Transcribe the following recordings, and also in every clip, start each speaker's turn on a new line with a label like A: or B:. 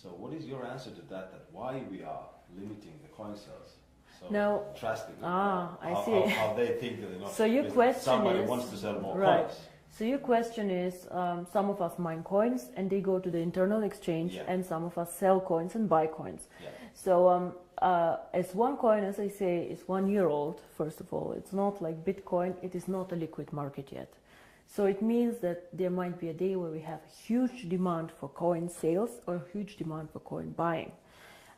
A: So what is your answer to that, that why we are limiting the coin sales so
B: Now,
A: drastically?
B: I see.
A: How they think that, you know,
B: so your question
A: somebody
B: is,
A: wants to sell more
B: right.
A: coins.
B: So your question is, some of us mine coins and they go to the internal exchange, and some of us sell coins and buy coins.
A: Yeah.
B: So as OneCoin, as I say, is 1 year old, first of all. It's not like Bitcoin, it is not a liquid market yet. So it means that there might be a day where we have a huge demand for coin sales or huge demand for coin buying.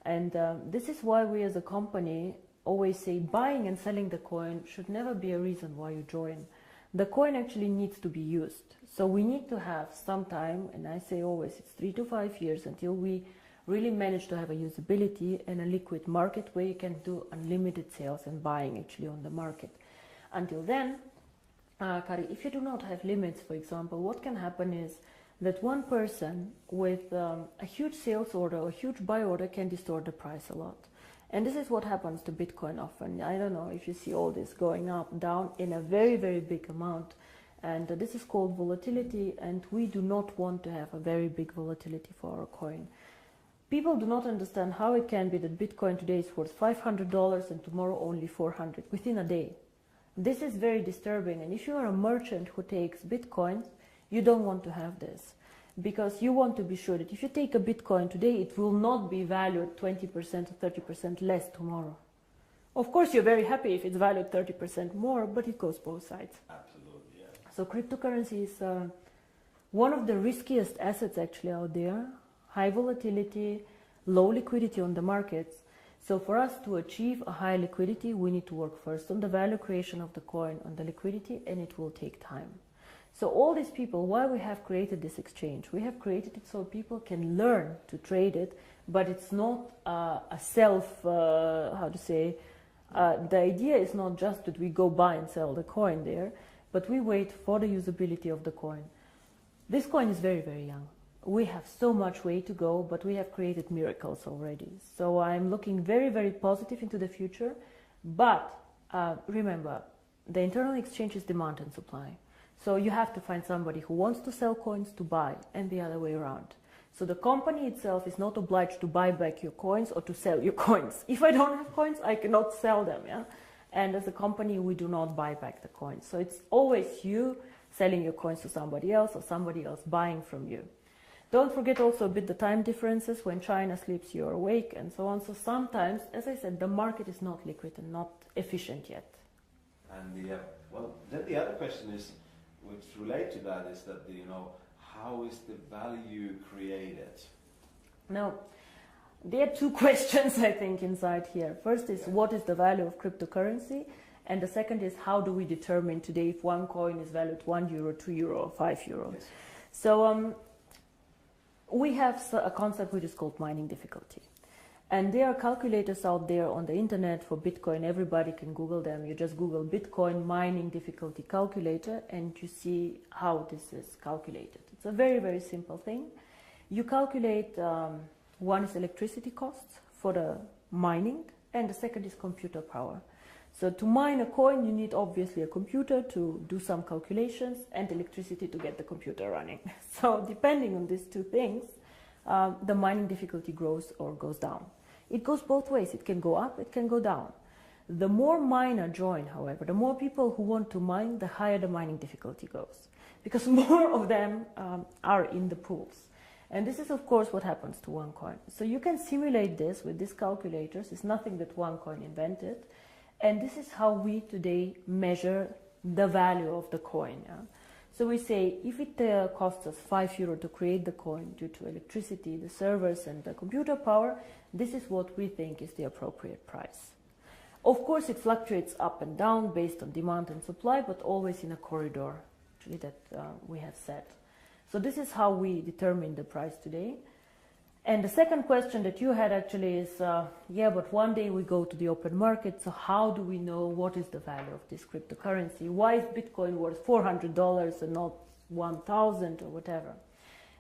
B: And this is why we as a company always say buying and selling the coin should never be a reason why you join. The coin actually needs to be used. So we need to have some time, and I say always it's 3 to 5 years until we really manage to have a usability and a liquid market where you can do unlimited sales and buying actually on the market. Until then, Kari, if you do not have limits, for example, what can happen is that one person with a huge sales order or huge buy order can distort the price a lot. And this is what happens to Bitcoin often. I don't know if you see all this going up, down in a very, very big amount. And this is called volatility, and we do not want to have a very big volatility for our coin. People do not understand how it can be that Bitcoin today is worth $500 and tomorrow only 400 within a day. This is very disturbing, and if you are a merchant who takes Bitcoins, you don't want to have this. Because you want to be sure that if you take a Bitcoin today, it will not be valued 20% or 30% less tomorrow. Of course, you're very happy if it's valued 30% more, but it goes both sides.
A: Absolutely, yeah.
B: So cryptocurrency is one of the riskiest assets actually out there. High volatility, low liquidity on the markets. So for us to achieve a high liquidity, we need to work first on the value creation of the coin, on the liquidity, and it will take time. So all these people, why we have created this exchange? We have created it so people can learn to trade it, but it's not a self, the idea is not just that we go buy and sell the coin there, but we wait for the usability of the coin. This coin is very, very young. We have so much way to go, but we have created miracles already. So I'm looking very, very positive into the future. But remember, the internal exchange is demand and supply. So you have to find somebody who wants to sell coins to buy, and the other way around. So the company itself is not obliged to buy back your coins or to sell your coins. If I don't have coins, I cannot sell them. Yeah? And as a company, we do not buy back the coins. So it's always you selling your coins to somebody else or somebody else buying from you. Don't forget also a bit the time differences. When China sleeps, you're awake, and so on. So sometimes, as I said, the market is not liquid and not efficient yet.
A: And then the other question is, which relate to that, is that how is the value created?
B: Now, there are two questions I think inside here. First is what is the value of cryptocurrency, and the second is how do we determine today if one coin is valued €1, €2, or €5?
A: Yes.
B: So we have a concept which is called mining difficulty. And there are calculators out there on the internet for Bitcoin. Everybody can Google them. You just Google Bitcoin mining difficulty calculator and you see how this is calculated. It's a very, very simple thing. You calculate, one is electricity costs for the mining, and the second is computer power. So to mine a coin, you need obviously a computer to do some calculations and electricity to get the computer running. So depending on these two things, the mining difficulty grows or goes down. It goes both ways. It can go up, it can go down. The more miner join, however, the more people who want to mine, the higher the mining difficulty goes. Because more of them are in the pools. And this is, of course, what happens to OneCoin. So you can simulate this with these calculators. It's nothing that OneCoin invented. And this is how we today measure the value of the coin. Yeah? So we say if it costs us €5 to create the coin due to electricity, the servers and the computer power, this is what we think is the appropriate price. Of course, it fluctuates up and down based on demand and supply, but always in a corridor actually that we have set. So this is how we determine the price today. And the second question that you had actually is, but one day we go to the open market, so how do we know what is the value of this cryptocurrency? Why is Bitcoin worth $400 and not 1,000 or whatever?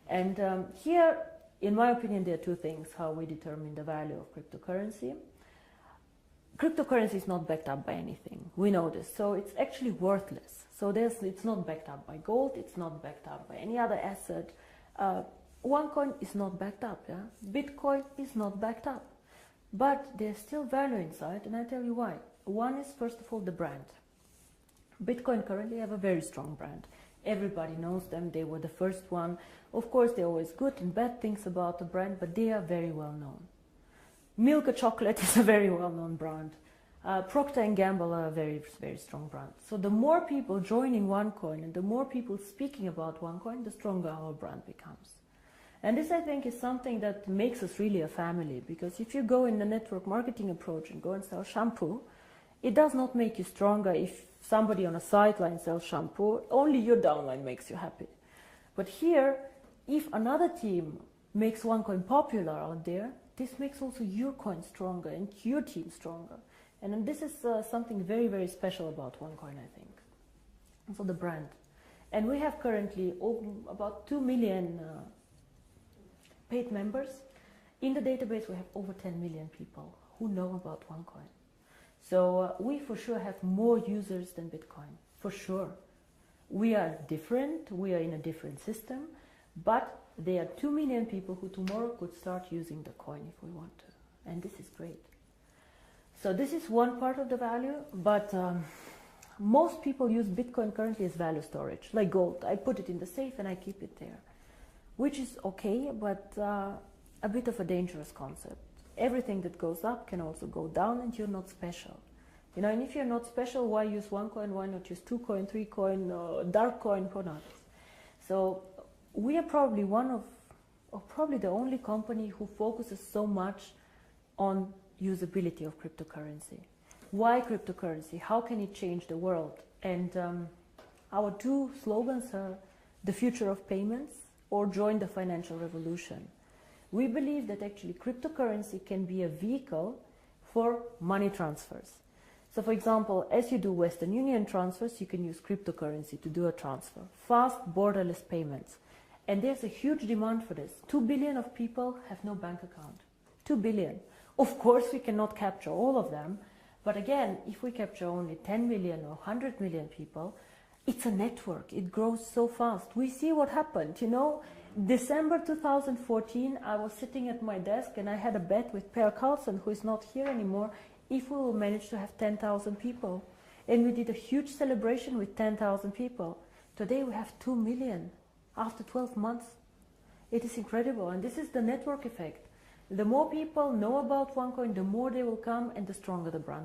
B: And here, in my opinion, there are two things how we determine the value of cryptocurrency. Cryptocurrency is not backed up by anything. We know this. So it's actually worthless. So it's not backed up by gold. It's not backed up by any other asset. OneCoin is not backed up, yeah? Bitcoin is not backed up. But there's still value inside, and I tell you why. One is, first of all, the brand. Bitcoin currently have a very strong brand. Everybody knows them, they were the first one. Of course, there are always good and bad things about the brand, but they are very well known. Milka Chocolate is a very well-known brand. Procter & Gamble are a very, very strong brand. So the more people joining OneCoin and the more people speaking about OneCoin, the stronger our brand becomes. And this, I think, is something that makes us really a family, because if you go in the network marketing approach and go and sell shampoo, it does not make you stronger if somebody on a sideline sells shampoo. Only your downline makes you happy. But here, if another team makes OneCoin popular out there, this makes also your coin stronger and your team stronger. And this is something very, very special about OneCoin, I think. And so the brand. And we have currently about 2 million paid members. In the database, we have over 10 million people who know about OneCoin. So we for sure have more users than Bitcoin, for sure. We are different, we are in a different system, but there are 2 million people who tomorrow could start using the coin if we want to. And this is great. So this is one part of the value, but most people use Bitcoin currently as value storage, like gold. I put it in the safe and I keep it there, which is okay, but a bit of a dangerous concept. Everything that goes up can also go down, and you're not special. You know, and if you're not special, why use OneCoin? Why not use 2 coin, 3 coin, dark coin, or not? So we are probably one of, or probably the only company who focuses so much on usability of cryptocurrency. Why cryptocurrency? How can it change the world? And our 2 slogans are the future of payments or join the financial revolution. We believe that actually cryptocurrency can be a vehicle for money transfers. So for example, as you do Western Union transfers, you can use cryptocurrency to do a transfer. Fast, borderless payments. And there's a huge demand for this. 2 billion of people have no bank account. 2 billion. Of course, we cannot capture all of them. But again, if we capture only 10 million or 100 million people, it's a network. It grows so fast. We see what happened, you know. December 2014, I was sitting at my desk and I had a bet with Per Carlson, who is not here anymore, if we will manage to have 10,000 people. And we did a huge celebration with 10,000 people. Today we have 2 million after 12 months. It is incredible, and this is the network effect. The more people know about OneCoin, the more they will come and the stronger the brand.